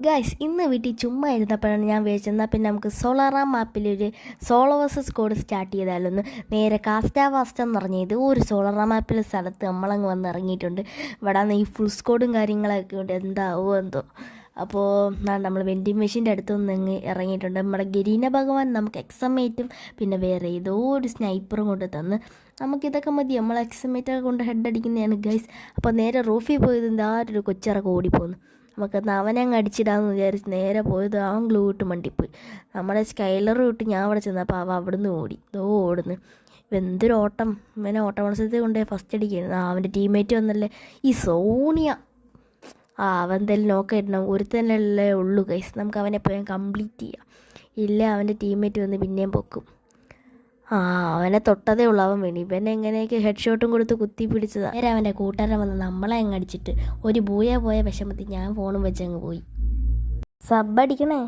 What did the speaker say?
Guys ഇന്ന് വീട്ടിൽ ചുമ്മാ ഇരുന്നപ്പോഴാണ് ഞാൻ വിചാരിച്ചെന്നാൽ പിന്നെ നമുക്ക് സോളാറാം മാപ്പിലൊരു സോളോ വേഴ്സസ് കോഡ് സ്റ്റാർട്ട് ചെയ്താലൊന്ന് നേരെ കാസ്റ്റാവാസ്റ്റ എന്ന് പറഞ്ഞത് ഒരു സോളാറാം മാപ്പിലെ സ്ഥലത്ത് നമ്മളങ്ങ് വന്ന് ഇറങ്ങിയിട്ടുണ്ട്. ഇവിടെ ഈ ഫുൾ സ്കോഡും കാര്യങ്ങളൊക്കെ ഉണ്ട്, എന്താവോ എന്തോ. അപ്പോൾ നമ്മൾ വെൻഡിങ് മെഷീൻ്റെ അടുത്തൊന്ന് അങ്ങ് ഇറങ്ങിയിട്ടുണ്ട്. നമ്മുടെ ഗരീന ഭഗവാൻ നമുക്ക് എക്സമേറ്റും പിന്നെ വേറെ ഏതോ ഒരു സ്നൈപ്പറും കൊണ്ട് തന്ന് നമുക്കിതൊക്കെ മതി, നമ്മൾ എക്സമേറ്റൊക്കെ കൊണ്ട് ഹെഡ് അടിക്കുന്നതാണ് ഗൈസ്. അപ്പോൾ നേരെ റൂഫിൽ പോയത് എന്താ ഒരു കൊച്ചിറക്കം ഓടിപ്പോന്നു. നമുക്കെന്നാൽ അവനെ അങ്ങ് അടിച്ചിടാമെന്ന് വിചാരിച്ച് നേരെ പോയത് അവൻ ഗ്ലൂ ഇട്ട് മണ്ടിപ്പോയി. നമ്മുടെ സ്കൈലർ വിട്ട് ഞാൻ അവിടെ ചെന്നപ്പോൾ അവൻ അവിടുന്ന് ഓടി, ഓടുന്നു. എന്തൊരു ഓട്ടം! ഇവനെ ഓട്ട മത്സരത്തിൽ കൊണ്ടുപോയി ഫസ്റ്റ് അടിക്കുന്നത്. അവൻ്റെ ടീംമേറ്റ് വന്നല്ലേ ഈ സോണിയ. അവൻ എന്തായാലും നോക്കിയിടണം, ഒരുത്തനല്ലേ ഉള്ളൂ ഗൈസ്. നമുക്ക് അവനെ പോയി കംപ്ലീറ്റ് ചെയ്യാം, ഇല്ല അവൻ്റെ ടീംമേറ്റ് വന്ന് പിന്നെയും പൊക്കും. അവനെ തൊട്ടതേ ഉള്ളൂ, അവൻ വീണു. ഇവനെ എങ്ങനെയൊക്കെ ഹെഡ് ഷോട്ടും കൊടുത്ത് കുത്തി പിടിച്ചതാണ്. നേരെ അവൻ്റെ കൂട്ടുകാരൻ വന്ന് നമ്മളെ അങ്ങ് അടിച്ചിട്ട് ഒരു പോയ വിഷമത്തിൽ ഞാൻ ഫോണും വെച്ചങ്ങ് പോയി. സബ് അടിക്കണേ.